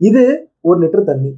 இது 1 லிட்டர் தண்ணி,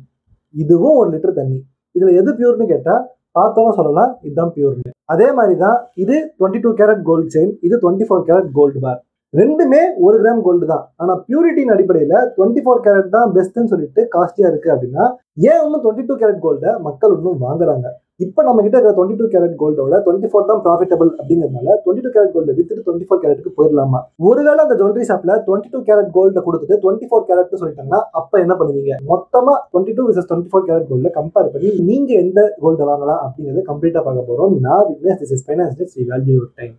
இதுவும் 1 லிட்டர் தண்ணி. இதுல எது பியூர்னு கேட்டா பார்த்தோன்னு சொல்லலாம் இதுதான் பியூர்னு. அதே மாதிரி தான் இது 22 கேரட் கோல்டு செயின், இது 24 கேரட் கோல்டு பார். ரெண்டுமே 1 கிராம் கோல்டு தான். ஆனா பியூரிட்டின் அடிப்படையில 24 கேரட் தான் பெஸ்ட்னு சொல்லிட்டு காஸ்ட்லியா இருக்கு அப்படின்னா ஏன் இன்னும் 22 கேரட் கோல்ட மக்கள் இன்னும் வாங்குறாங்க? இப்ப நம்ம கிட்ட இருக்கிற 22 கேரட் கோல்டோட 24 தான் ப்ராஃபிட்டபிள் அப்படிங்கிறதுனால 22 கேரட் கோல்ட வித்துட்டு 24 கேரட்டுக்கு போயிடலாமா? ஒருவேளை அந்த ஜுவல்லரி ஷாப்ல 22 கேரட் கோல்ட கொடுத்துட்டு 24 கேரட்னு சொல்லிட்டாங்கன்னா அப்ப என்ன பண்ணுவீங்க? மொத்தமா 22 vs 24 கேரட் கோல்ட கம்பேர் பண்ணி நீங்க எந்த கோல்ட வாங்கலாம் அப்படிங்கறத கம்ப்ளீட்டா பார்க்க போறோம். நான் Vignesh, this is finance tips, we value your time.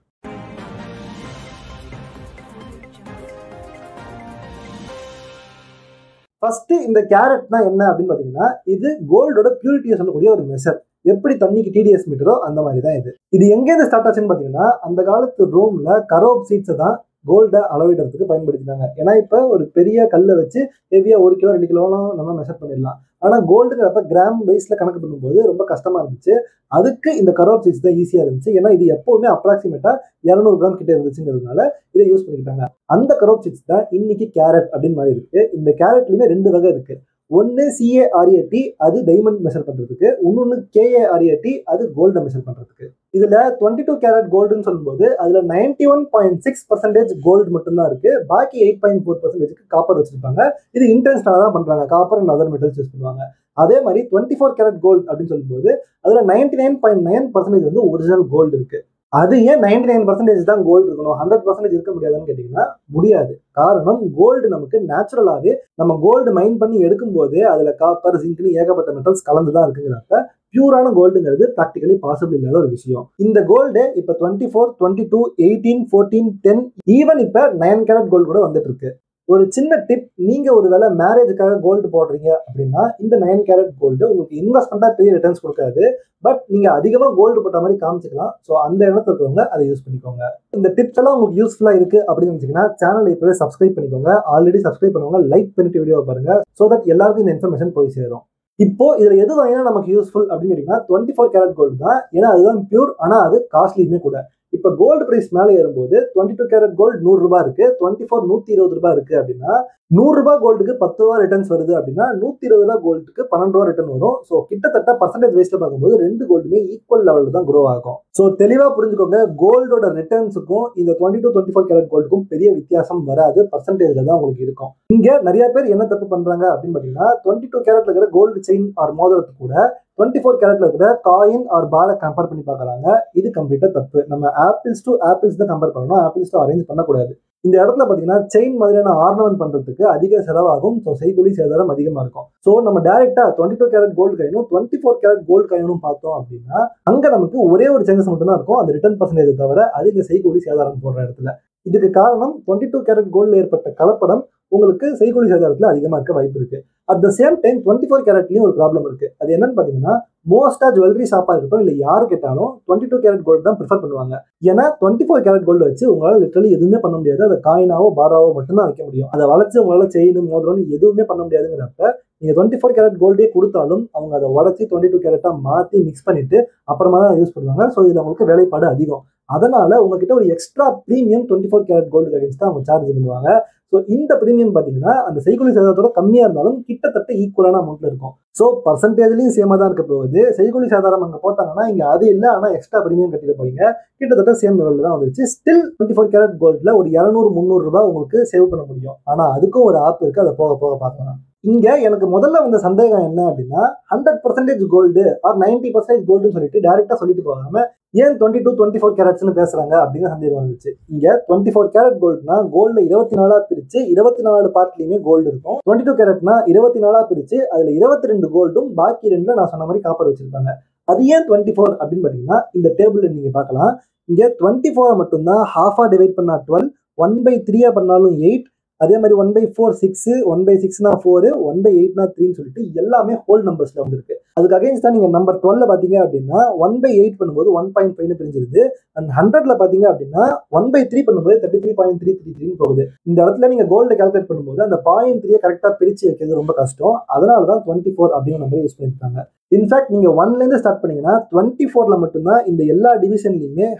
First இந்த கேரட்னா என்ன அப்படின்னு பாத்தீங்கன்னா இது கோல்டோட பியூரிட்டியை சொல்லக்கூடிய ஒரு மெஷர். எப்படி தண்ணிக்கு டிடிஎஸ் மீட்டரோ அந்த மாதிரி தான் இது. இது எங்கேருந்து ஸ்டார்ட் ஆச்சுன்னு பாத்தீங்கன்னா அந்த காலத்து ரோம்ல கரோப் சீட்ஸை தான் கோல்டை அளவிடுறதுக்கு பயன்படுத்தினாங்க. ஏன்னா இப்ப ஒரு பெரிய கல்லை வச்சு ஹெவியா 1 கிலோ 2 கிலோலாம் நம்ம மெஷர் பண்ணிடலாம். ஆனா கோல்டுங்கிறப்ப கிராம் வைஸ்ல கணக்கு பண்ணும்போது ரொம்ப கஷ்டமா இருந்துச்சு. அதுக்கு இந்த கரோப் சீட்ஸ் தான் ஈஸியா இருந்துச்சு. ஏன்னா இது எப்பவுமே அப்ராக்சிமேட்டா 200 கிராம் கிட்ட இருந்துச்சுங்கிறதுனால இதை யூஸ் பண்ணிக்கிட்டாங்க. அந்த கரோப் சீட்ஸ் தான் இன்னைக்கு கேரட் அப்படின்னு மாதிரி இருக்கு. இந்த கேரட்லயுமே 2 வகை இருக்கு. ஒன்னு CARAT, அது டைமண்ட் மெஷர் பண்றதுக்கு. இன்னொன்னு KARAT, அது கோல்ட மெஷர் பண்றதுக்கு. இதுல 22 கேரட் கோல்டுன்னு சொல்லும்போது அதுல 91.6% கோல்டு மட்டும்தான் இருக்கு. பாக்கி 8.4% காப்பர் வச்சிருப்பாங்க. இது இன்டென்ஷனலா தான் பண்றாங்க. Copper and other metals use பண்ணுவாங்க. அதே மாதிரி 24 கேரட் கோல்டு அப்படின்னு சொல்லும்போது அதுல 99.9% வந்து ஒரிஜினல் கோல்டு இருக்கு. அது ஏன் 99% தான் கோல்டு இருக்கணும், 100% இருக்க முடியாதுன்னு கேட்டீங்கன்னா முடியாது. காரணம் கோல்டு நமக்கு நேச்சுரலாவே நம்ம கோல்டு மைன் பண்ணி எடுக்கும் போதே அதுல காப்பர், ஜிங்க்னு ஏகப்பட்ட மெட்டல்ஸ் கலந்துதான் இருக்குங்கிறப்ப பியூரான கோல்டுங்கிறது பிராக்டிகலி பாசிபிள் இல்லாத ஒரு விஷயம். இந்த கோல்டு இப்ப 24, 22, 18, 14, 10 ஈவன் இப்ப 9 கேரட் கோல்டு கூட வந்துட்டு இருக்கு. ஒரு சின்ன டிப், நீங்க ஒருவேளை மேரேஜுக்காக கோல்டு போடுறீங்க அப்படின்னா இந்த 9 கேரட் கோல்டு உங்களுக்கு இன்வெஸ்ட்மெண்டா பெரிய ரிட்டர்ன்ஸ் கொடுக்காது. பட் நீங்க அதிகமா கோல்டு போட்ட மாதிரி காமிச்சிக்கலாம். ஸோ அந்த இடத்துல இருக்கவங்க அதை யூஸ் பண்ணிக்கோங்க. இந்த டிப்ஸ் எல்லாம் உங்களுக்கு யூஸ்ஃபுல்லா இருக்கு அப்படின்னு நினைச்சீங்கன்னா சேனலை இப்பவே சப்ஸ்கிரைப் பண்ணிக்கோங்க. ஆல்ரெடி சப்ஸ்கிரைப் பண்ணுவாங்க, லைக் பண்ணிட்டு வீடியோவை பாருங்க. ஸோ தட் எல்லாருக்கும் இந்த இன்ஃபர்மேஷன் போய் சேரும். இப்போ இதுல எது வாங்கினா நமக்கு யூஸ்ஃபுல் அப்படின்னு கேட்டீங்கன்னா 24 கேரட் கோல்டு தான். ஏன்னா அதுதான் பியூர், ஆனா அது காஸ்ட்லியுமே கூட. இப்ப கோல்டு பிரைஸ் மேலே ஏறும்போது 22 கேரட் கோல்டு 100 ரூபாய் இருக்கு, 24 120 ரூபாய் இருக்கு அப்படின்னா 100 ரூபாய் கோல்டுக்கு 10 ரூபாய் ரிட்டர்ன்ஸ் வருது அப்படின்னா 120 ரூபாய் கோல்டுக்கு 12 ரூபாய் ரிட்டர்ன் வரும். ஸோ கிட்டத்தட்ட பர்சன்டேஜ் வைஸ்ல பார்க்கும்போது 2 கோல்டுமே ஈக்குவல் லெவலில் தான் க்ரோ ஆகும். ஸோ தெளிவா புரிஞ்சுக்கோங்க, கோல்டோட ரிட்டர்ன்ஸுக்கும் இந்த 22 24 கேரட் கோல்டுக்கும் பெரிய வித்தியாசம் வராது, பர்சன்டேஜ்ல தான் உங்களுக்கு இருக்கும். இங்க நிறைய பேர் என்ன தப்பு பண்றாங்க அப்படின்னு பாத்தீங்கன்னா 22 கேரட்ல இருக்கிற கோல்டு செயின் ஆர் மோதிரத்து கூட 24 கேரட்ல இருக்கிற காயின் ஆர் பாரை கம்பேர் பண்ணி பாக்குறாங்க. இது கம்ப்ளீட்டா தப்பு. நம்ம ஆப்பிள்ஸ் டு ஆப்பிள்ஸ் தான் கம்பேர் பண்ணணும், ஆப்பிள்ஸ் டு ஆரஞ்சு பண்ணக்கூடாது. இந்த இடத்துல பாத்தீங்கன்னா செயின் மாதிரியான ஆர்னமெண்ட் பண்றதுக்கு அதிக செலவாகும். ஸோ செய்கூலி சேதாரம் அதிகமா இருக்கும். ஸோ நம்ம டைரக்டா 22 கேரட் கோல்டு காயினும் 24 கேரட் கோல்டு காயினும் பார்த்தோம் அப்படின்னா அங்க நமக்கு ஒரே ஒரு சேஞ்சஸ் மட்டும் தான் இருக்கும், அந்த ரிட்டர்ன் பர்சன்டேஜ் தவிர. அதிக செய்கூலி சேதாரம் போடுற இடத்துல இதுக்கு காரணம் 22 கேரட் கோல்ட்ல ஏற்பட்ட கலப்படம் உங்களுக்கு செய்கூலி சேதாரத்துல அதிகமா இருக்க வாய்ப்பு இருக்கு. அட் த சேம் டைம் 24 கேரட்லயும் ஒரு ப்ராப்ளம் இருக்கு. அது என்னன்னு பாத்தீங்கன்னா மோஸ்டா ஜுவல்லரி ஷாப்பா இருக்கட்டும் இல்ல யாரு கேட்டாலும் 22 கேரட் கோல்டு தான் ப்ரிஃபர் பண்ணுவாங்க. ஏன்னா 24 கேரட் கோல்டு வச்சு உங்களால லிட்டரலி எதுவுமே பண்ண முடியாது. அதை காயினாவோ பாராவோ மட்டும் தான் வைக்க முடியும். அதை வளைச்சு உங்களால செயின் மோதிரம்னு எதுவுமே பண்ண முடியாதுங்கிறப்ப நீங்க 24 கேரட் கோல்டே கொடுத்தாலும் அவங்க அதை உடச்சி 22 கேரட்டா மாத்தி மிக்ஸ் பண்ணிட்டு அப்புறமா தான் யூஸ் பண்ணுவாங்க. ஸோ இதுல உங்களுக்கு வேலைப்பாடு அதிகம். அதனால உங்ககிட்ட ஒரு extra premium 24 carat gold against தான் அவங்க சார்ஜ் பண்ணுவாங்க. ஸோ இந்த பிரீமியம் பாத்தீங்கன்னா அந்த செய்கூலி சேதாரத்தோட கம்மியா இருந்தாலும் கிட்டத்தட்ட ஈக்குவலான அமௌண்ட்ல இருக்கும். ஸோ பர்சன்டேஜ்லயும் சேமா தான் இருக்க போகுது. செய்கூலி சேதாரம் அங்க போட்டாங்கன்னா இங்க அது இல்லை, ஆனா எக்ஸ்ட்ரா பிரீமியம் கட்டிட்டு போறீங்க. கிட்டத்தட்ட சேம் லெவல்ல தான் வந்துருச்சு. ஸ்டில் 24 கேரட் கோல்ட்ல ஒரு 200 300 ரூபாய் உங்களுக்கு சேவ் பண்ண முடியும். ஆனா அதுக்கும் ஒரு ஆப் இருக்கு, அதை போக போக பார்க்கலாம். இங்க எனக்கு முதல்ல வந்த சந்தேகம் என்ன அப்படின்னா 100% கோல்டு ஆர் 90% கோல்டுன்னு சொல்லிட்டு டைரக்டா சொல்லிட்டு போகாம ஏன் 22 24 கேரட்ஸ்னு பேசுறாங்க அப்படிங்கிற சந்தேகம் வந்துச்சு. இங்க 24 கேரட் கோல்டுனா கோல்ட்ல 24 பிரிச்சு 24 பார்ட்லயுமே கோல்டு இருக்கும். 22 கேரட்னா 24 பிரிச்சு அதுல 22 கோல்டும் பாக்கி 2 நான் சொன்ன மாதிரி காப்பர் வச்சிருப்பாங்க. அது ஏன் 24 அப்படின்னு பாத்தீங்கன்னா இந்த டேபிள்ல நீங்க பார்க்கலாம். இங்க 24 மட்டும்தான் ஹாஃபா டிவைட் பண்ணா 12, 1/3 பண்ணாலும் 8, அதே மாதிரி 1/4 6, 1/6 4, 1/8 3ன்னு சொல்லிட்டு எல்லாமே ஹோல் நம்பர்ஸ்ல வந்துருக்கு. அதுக்கு அகைன்ஸ்டா நீங்க நம்பர் 12 பாத்தீங்க அப்படின்னா 1/8 பண்ணும்போது 1.5 பிரிஞ்சிருது. அண்ட் 100ல பாத்தீங்க அப்படின்னா 1/3 பண்ணும்போது 33.333 போகுது. இந்த இடத்துல நீங்க கோல்டு கால்குலேட் பண்ணும்போது அந்த 0.3 கரெக்டா பிரிச்சு வைக்கிறது ரொம்ப கஷ்டம். அதனாலதான் 24 அப்படிங்கிற நம்பர் யூஸ் பண்ணிருக்காங்க. இன்ஃபேக்ட் நீங்க 1ல இருந்து ஸ்டார்ட் பண்ணீங்கன்னா 24ல மட்டும்தான் இந்த எல்லா டிவிஷன்லயுமே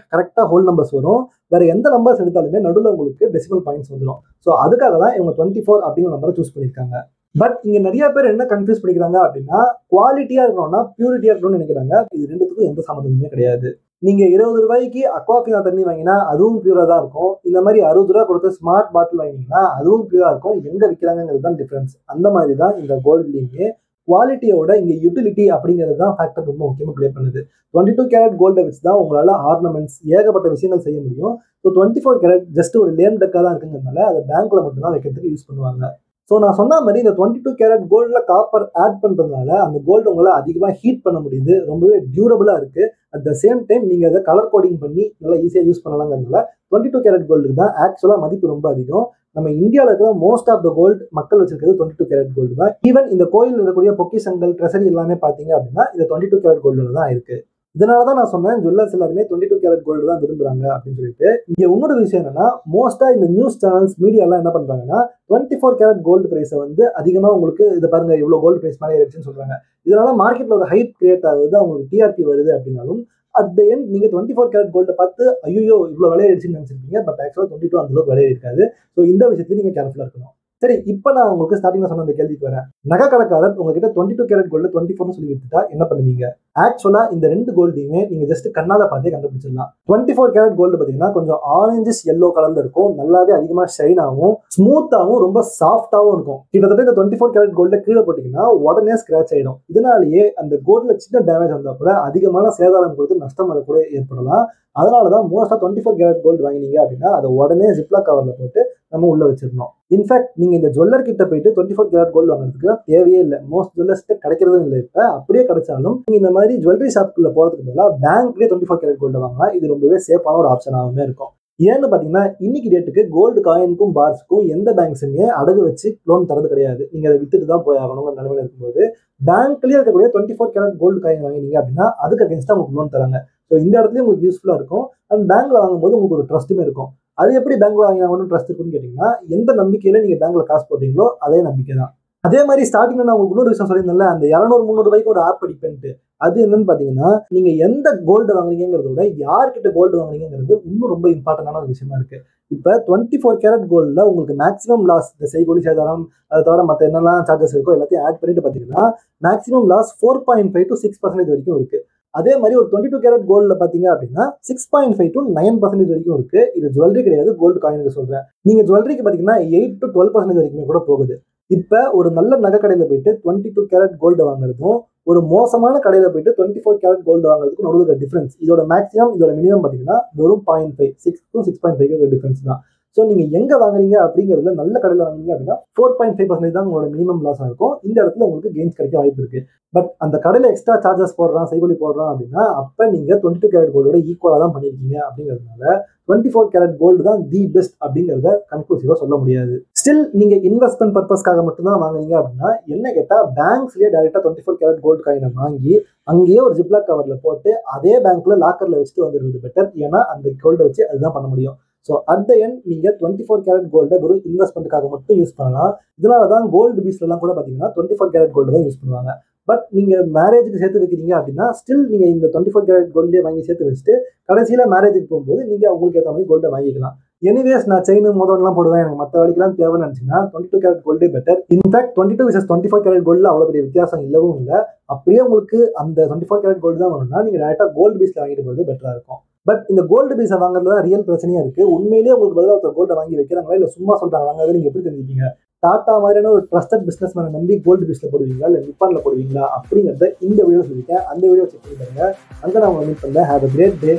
கரெக்டா ஹோல் நம்பர்ஸ் வரும். வேற எந்த நம்பர்ஸ் எடுத்தாலுமே நடுவில் உங்களுக்கு டெசிமல் பாயிண்ட்ஸ் வந்துடும். ஸோ அதுக்காக தான் இவங்க 24 அப்படிங்கிற நம்பரை சூஸ் பண்ணியிருக்காங்க. பட் இங்க நிறைய பேர் என்ன கன்ஃபியூஸ் பண்ணிக்கிறாங்க அப்படின்னா, குவாலிட்டியா இருக்கணும்னா பியூரிட்டியா இருக்கணும்னு நினைக்கிறாங்க. இது ரெண்டுத்துக்கும் எந்த சம்மந்தமுமே கிடையாது. நீங்க 20 ரூபாய்க்கு அக்வாஃபினா தண்ணி வாங்கினா அதுவும் பியூரா தான் இருக்கும். இந்த மாதிரி 60 ரூபா கொடுத்து ஸ்மார்ட் பாட்டில் வாங்கினீங்கன்னா அதுவும் பியூரா இருக்கும். எங்க விற்கிறாங்கிறது தான் டிஃபரன்ஸ். அந்த மாதிரி தான் இந்த கோல்ட்லயுமே குவாலிட்டியோட இங்க யூட்டிலிட்டி அப்படிங்கிறது தான் ஃபேக்டர் ரொம்ப முக்கியமா ப்ளே பண்ணுது. 22 கேரட் கோல்டை வச்சு தான் உங்களால ஆர்னமெண்ட்ஸ் ஏகப்பட்ட விஷயங்கள் செய்ய முடியும். ஸோ 24 கேரட் ஜஸ்ட் ஒரு லேம் டெக்கா தான் இருக்குங்கிறதுனால அதை பேங்க்ல மட்டும் தான் வைக்கிறதுக்கு யூஸ் பண்ணுவாங்க. ஸோ நான் சொன்ன மாதிரி இந்த 22 கேரட் கோல்டில் காப்பர் ஆட் பண்ணுறதுனால அந்த கோல்டு உங்களால் அதிகமாக ஹீட் பண்ண முடியுது. ரொம்பவே டியூரபிளாக இருக்குது. அட் த சேம் டைம் நீங்கள் அதை கலர் கோடிங் பண்ணி நல்லா ஈஸியாக யூஸ் பண்ணலாங்கிறதுனால 22 கேரட் கோல்டுக்கு தான் ஆக்சுவலாக மதிப்பு ரொம்ப அதிகம். நம்ம இந்தியாவில் இருக்கிற மோஸ்ட் ஆஃப் த கோல்டு மக்கள் வச்சிருக்கிறது 22 கேரட் கோல்டு தான். ஈவன் இந்த கோயில் இருக்கக்கூடிய பொக்கிஷங்கள் ட்ரெஸரி எல்லாமே பார்த்தீங்க அப்படின்னா இந்த 22 கேரட் கோல்டில் தான் இருக்குது. இதனால தான் நான் சொன்னேன் ஜுவல்லர்ஸ் எல்லாருமே 22 கேரட் கோல்டு தான் விரும்புறாங்க அப்படின்னு சொல்லிட்டு. இங்க இன்னொரு விஷயம் என்னன்னா, மோஸ்டா இந்த நியூஸ் சேனல்ஸ் மீடியா எல்லாம் என்ன பண்றாங்கன்னா 24 கேரட் கோல்டு பிரைஸை வந்து அதிகமா உங்களுக்கு இதை பாருங்க இவ்வளவு கோல்டு பிரைஸ் மேலே ஏறிடுச்சுன்னு சொல்றாங்க. இதனால மார்க்கெட்ல ஒரு ஹைப் கிரியேட் ஆகுது, அவங்களுக்கு டிஆர்பி வருது அப்படின்னாலும் அட் த எண்ட் நீங்க 24 கேரட் கோல்டை பார்த்து ஐயோ இவ்வளவு விலையாயிடுச்சுன்னு நினைச்சிருப்பீங்க. பட் ஆக்சுவலா 22 அந்த அளவுக்கு விலையா இருக்காது. ஸோ இந்த விஷயத்துல நீங்க கேர்ஃபுல்லா இருக்கணும். சரி, இப்போ நான் உங்களுக்கு ஸ்டார்டிங்ல சொன்ன அந்த கேள்விக்கு வரேன். நகை கடைக்காரர் உங்ககிட்ட 22 கேரட் கோல்டு 24 சொல்லி வித்துட்டா என்ன பண்ணுவீங்க? ஆக்சுவலா இந்த ரெண்டு கோல்டையுமே நீங்க ஜஸ்ட் கண்ணால பார்த்தே கண்டுபிடிச்சிடலாம். 24 கேரட் கோல்டு பாத்தீங்கன்னா கொஞ்சம் ஆரஞ்சிஷ் எல்லோ கலர்ல இருக்கும். நல்லாவே அதிகமா ஷைன் ஆகும், ஸ்மூத்தாவும் ரொம்ப சாஃப்டாவும் இருக்கும். கிட்டத்தட்ட இந்த 24 கேரட் கோல்ட கீழே போட்டீங்கன்னா உடனே ஸ்கிராச் ஆயிடும். இதனாலேயே அந்த கோல்ட்ல சின்ன டேமேஜ் வந்தா கூட அதிகமான சேதாரம் கொடுத்து நஷ்டம் வர கூட ஏற்படலாம். அதனாலதான் மோஸ்டா 24 கேரட் கோல்டு வாங்கினீங்க அப்படின்னா அதை உடனே ஜிப்லாக் கவர்ல போட்டு நம்ம உள்ள வச்சிடணும். இன்ஃபேக்ட் நீங்க இந்த ஜுவல்லர் கிட்ட போயிட்டு 24 கேரட் கோல்டு வாங்குறதுக்கு தேவையே இல்லை. மோஸ்ட் ஜுவல்லர்ஸ்ட்டு கிடைக்கிறதும் இல்லை. இப்ப அப்படியே கிடைச்சாலும் நீங்க இந்த மாதிரி ஜுவல்லரி ஷாப்குள்ள போறதுக்கு பதிலாக பேங்க்லேயே 24 கேரட் கோல்டு வாங்கலாம். இது ரொம்பவே சேஃபான ஒரு ஆப்ஷனாகவே இருக்கும். ஏன்னு பாத்தீங்கன்னா இன்னைக்கு டேட்டுக்கு கோல்டு காயினுக்கும் பார்ஸுக்கும் எந்த பேங்க்ஸுமே அடகு வச்சு லோன் தரது கிடையாது. நீங்க அதை வித்துட்டு தான் போய் ஆகணுங்கிற நிலைமையில இருக்கும்போது பேங்க்லயே இருக்கக்கூடிய 24 கேரட் கோல்டு காயின் வாங்கினீங்க அப்படின்னா அதுக்கு அகேன்ஸ்டா உங்களுக்கு லோன் தராங்க. ஸோ இந்த இடத்துல உங்களுக்கு யூஸ்ஃபுல்லா இருக்கும். அண்ட் பேங்க்ல வாங்கும்போது உங்களுக்கு ஒரு ட்ரஸ்ட்டுமே இருக்கும். அது எப்படி பேங்க்ல வாங்கினா ட்ரஸ்ட் இருக்குன்னு கேட்டீங்கன்னா எந்த நம்பிக்கையில நீங்க பேங்க்ல காசு போட்டீங்களோ அதே நம்பிக்கை தான். அதே மாதிரி ஸ்டார்டிங்ல நான் உங்களுக்கு இன்னொரு விஷயம் சொல்லியிருந்தேன்ல, அந்த 200-300 ரூபாய்க்கு ஒரு ஆப் அடிப்பேன்ட்டு. அது என்னன்னு பாத்தீங்கன்னா நீங்க எந்த கோல்டு வாங்குறீங்கிறத விட யார்கிட்ட கோல்டு வாங்குறீங்கிறது இன்னும் ரொம்ப இம்பார்ட்டன்டான ஒரு விஷயமா இருக்கு. இப்ப 24 கேரட் கோல்டுல உங்களுக்கு மேக்ஸிமம் லாஸ், இந்த செய்கூலி சேதாரம் அதை தவிர மற்ற என்னெல்லாம் சார்ஜஸ் இருக்கோ எல்லாத்தையும் ஆட் பண்ணிட்டு பாத்தீங்கன்னா மேக்ஸிமம் லாஸ் 4.5 to 6% வரைக்கும் இருக்கு. அதே மாதிரி ஒரு 22 கேரட் கோல்டுல பாத்தீங்க அப்படின்னா 6.5 to 9% வரைக்கும் இருக்கு. இது ஜுவல்லரி கிடையாது, கோல்டு காயினுக்கு சொல்றேன். நீங்க ஜுவல்லரிக்கு பாத்தீங்கன்னா 8 to 12% வரைக்குமே கூட போகுது. இப்ப ஒரு நல்ல நகை கடையில போயிட்டு 22 கேரட் கோல்டு வாங்குறதும் ஒரு மோசமான கடையில போயிட்டு 24 கேரட் கோல்டு வாங்குறதுக்கும் நடுவுல டிஃபரன்ஸ், இதோட மேக்ஸிமம் இதோட மினிமம் பாத்தீங்கன்னா வெறும் 0.5 6 to 6.5 டிஃபரன்ஸ் தான். ஸோ நீங்க எங்க வாங்குறீங்க அப்படிங்கிறதுல நல்ல கடையில் வாங்குறீங்க அப்படின்னா 4.5% தான் உங்களோட மினிமம் லாஸ் இருக்கும். இந்த இடத்துல உங்களுக்கு கெயின்ஸ் கிடைக்க வாய்ப்பு இருக்கு. பட் அந்த கடையில் எக்ஸ்ட்ரா சார்ஜஸ் போடுறான், செய்கூலி போடுறான் அப்படின்னா அப்ப நீங்க 22 கேரட் கோல்டோட ஈக்குவலா தான் பண்ணிருக்கீங்க. அப்படிங்கிறதுனால 24 கேரட் கோல்டு தான் தி பெஸ்ட் அப்படிங்கிறத கன்க்ளூசிவா சொல்ல முடியாது. ஸ்டில் நீங்க இன்வெஸ்ட்மெண்ட் பர்பஸ்க்காக மட்டும் தான் வாங்குறீங்க அப்படின்னா என்ன கேட்டா பேங்க்ஸ்லயே டைரக்டா 24 கேரட் கோல்டு காயினை வாங்கி அங்கேயே ஒரு ஜிப்லாக் கவர்ல போட்டு அதே பேங்க்ல லாக்கர்ல வச்சுட்டு வந்துடுறது பெட்டர். ஏன்னா அந்த கோல்டை வச்சு அதுதான் பண்ண முடியும். ஸோ அட் த எண்ட் நீங்க 24 கேரட் கோல்டை வெறும் இன்வெஸ்ட்மெண்ட்டுக்காக மட்டும் யூஸ் பண்ணலாம். இதனால தான் கோல்டு பீஸ்லாம் கூட பார்த்தீங்கன்னா 24 கேரட் கோல்டு தான் யூஸ் பண்ணுவாங்க. பட் நீங்க மேரேஜுக்கு சேர்த்து வைக்கிறீங்க அப்படின்னா ஸ்டில் நீங்க இந்த 24 கேரட் கோல்டே வாங்கி சேர்த்து வச்சுட்டு கடைசியில மேரேஜுக்கு போகும்போது நீங்க உங்களுக்கு ஏற்ற மாதிரி கோல்டை வாங்கிக்கலாம். எனிவேஸ் நான் செயின் மோதிரம்லாம் போடுவேன், எனக்கு மற்ற வழிக்கெல்லாம் தேவைன்னு நினைச்சீங்கன்னா 22 கேரட் கோல்டே பெட்டர். இன்ஃபேக்ட் 22 vs 24 கேரட் கோல்டில் அவ்வளோ பெரிய வித்தியாசம் இல்லவும் இல்லை. அப்படியே உங்களுக்கு அந்த 24 கேரட் கோல்டு தான் வேணும்னா நீங்க டேரக்டா கோல்டு பீஸ்ல வாங்கிட்டு போகிறது பெட்டரா இருக்கும். பட் இந்த கோல்டு பீஸை வாங்குறது தான் ரியல் பிரச்சனையா இருக்கு. உண்மையிலேயே உங்களுக்கு பதிலாக ஒருத்தர் கோல்டை வாங்கி வைக்கிறாங்களா இல்லை சும்மா சொல்றாங்க வாங்குறது நீங்க எப்படி தெரிஞ்சுப்பீங்க? டாடா மாதிரியான ஒரு ட்ரஸ்டட் பிசினஸ் மேனை நம்பி கோல்டு பீஸ்ல போடுவீங்களா இல்லை நிப்பான்ல போடுவீங்களா அப்படிங்கிறத இந்த வீடியோ சொல்லியிருக்கேன். அந்த வீடியோ செக் பண்ணி பாருங்க. அங்கே நான் உங்களை மீட் பண்ணேன். Have a great day.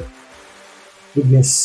Vignesh.